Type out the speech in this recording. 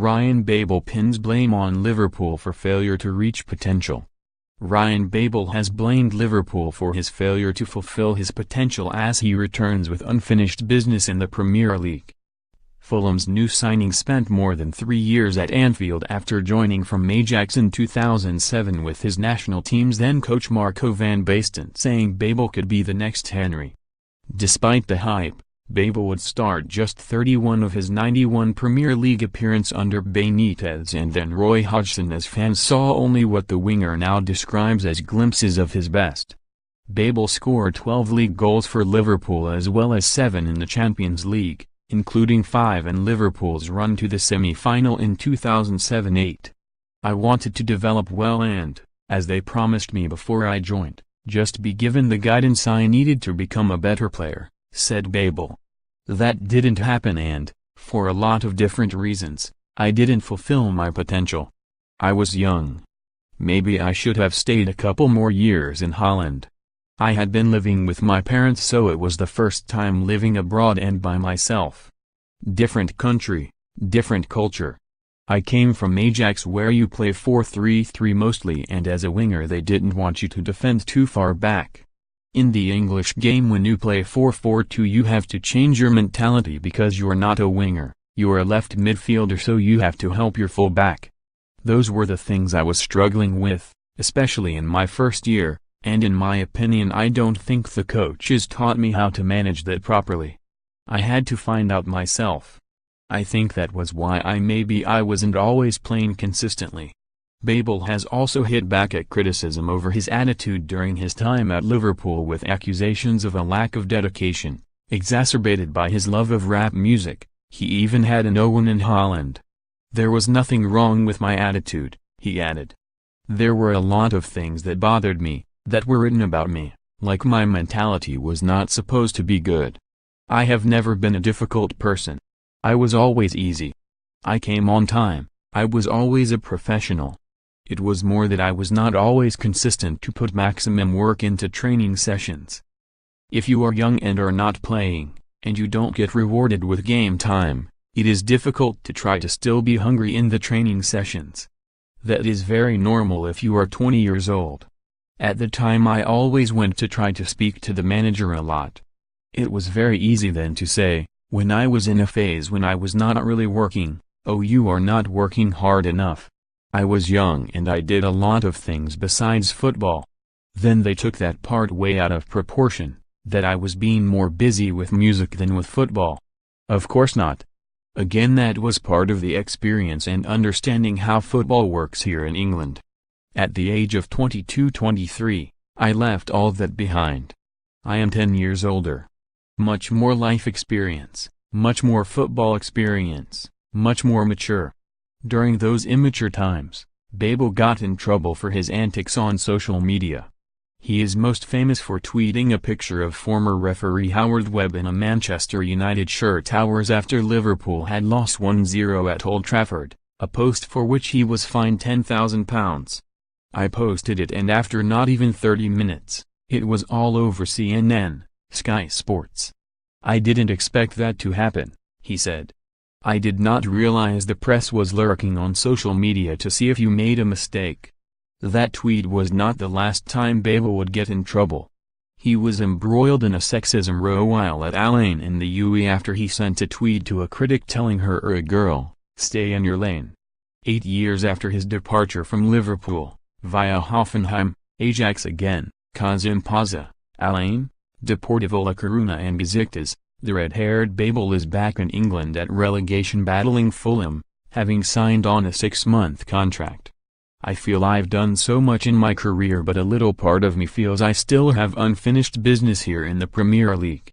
Ryan Babel pins blame on Liverpool for failure to reach potential. Ryan Babel has blamed Liverpool for his failure to fulfill his potential as he returns with unfinished business in the Premier League. Fulham's new signing spent more than 3 years at Anfield after joining from Ajax in 2007, with his national team's then coach Marco van Basten saying Babel could be the next Henry. Despite the hype, Babel would start just 31 of his 91 Premier League appearances under Benitez, and then Roy Hodgson, as fans saw only what the winger now describes as glimpses of his best. Babel scored 12 league goals for Liverpool as well as 7 in the Champions League, including 5 in Liverpool's run to the semi-final in 2007-08. "I wanted to develop well and, as they promised me before I joined, just be given the guidance I needed to become a better player," said Babel. "That didn't happen and, for a lot of different reasons, I didn't fulfill my potential. I was young. Maybe I should have stayed a couple more years in Holland. I had been living with my parents, so it was the first time living abroad and by myself. Different country, different culture. I came from Ajax where you play 4-3-3 mostly, and as a winger they didn't want you to defend too far back. In the English game when you play 4-4-2 you have to change your mentality because you're not a winger, you're a left midfielder, so you have to help your full back. Those were the things I was struggling with, especially in my first year, and in my opinion I don't think the coaches taught me how to manage that properly. I had to find out myself. I think that was why I wasn't always playing consistently." Babel has also hit back at criticism over his attitude during his time at Liverpool, with accusations of a lack of dedication, exacerbated by his love of rap music. He even had an Owen in Holland. "There was nothing wrong with my attitude," he added. "There were a lot of things that bothered me, that were written about me, like my mentality was not supposed to be good. I have never been a difficult person. I was always easy. I came on time, I was always a professional. It was more that I was not always consistent to put maximum work into training sessions. If you are young and are not playing, and you don't get rewarded with game time, it is difficult to try to still be hungry in the training sessions. That is very normal if you are 20 years old. At the time I always went to try to speak to the manager a lot. It was very easy then to say, when I was in a phase when I was not really working, 'Oh, you are not working hard enough.' I was young and I did a lot of things besides football. Then they took that part way out of proportion, that I was being more busy with music than with football. Of course not. Again, that was part of the experience and understanding how football works here in England. At the age of 22-23, I left all that behind. I am 10 years older. Much more life experience, much more football experience, much more mature." During those immature times, Babel got in trouble for his antics on social media. He is most famous for tweeting a picture of former referee Howard Webb in a Manchester United shirt hours after Liverpool had lost 1-0 at Old Trafford, a post for which he was fined £10,000. "I posted it and after not even 30 minutes, it was all over CNN, Sky Sports. I didn't expect that to happen," he said. "I did not realize the press was lurking on social media to see if you made a mistake." That tweet was not the last time Babel would get in trouble. He was embroiled in a sexism row while at Al-Ain in the UAE after he sent a tweet to a critic telling her or a girl, "Stay in your lane." 8 years after his departure from Liverpool, via Hoffenheim, Ajax again, Kazim Paza, Al-Ain, Deportivo La Coruna and Besiktas, the red-haired Babel is back in England at relegation battling Fulham, having signed on a 6-month contract. "I feel I've done so much in my career, but a little part of me feels I still have unfinished business here in the Premier League.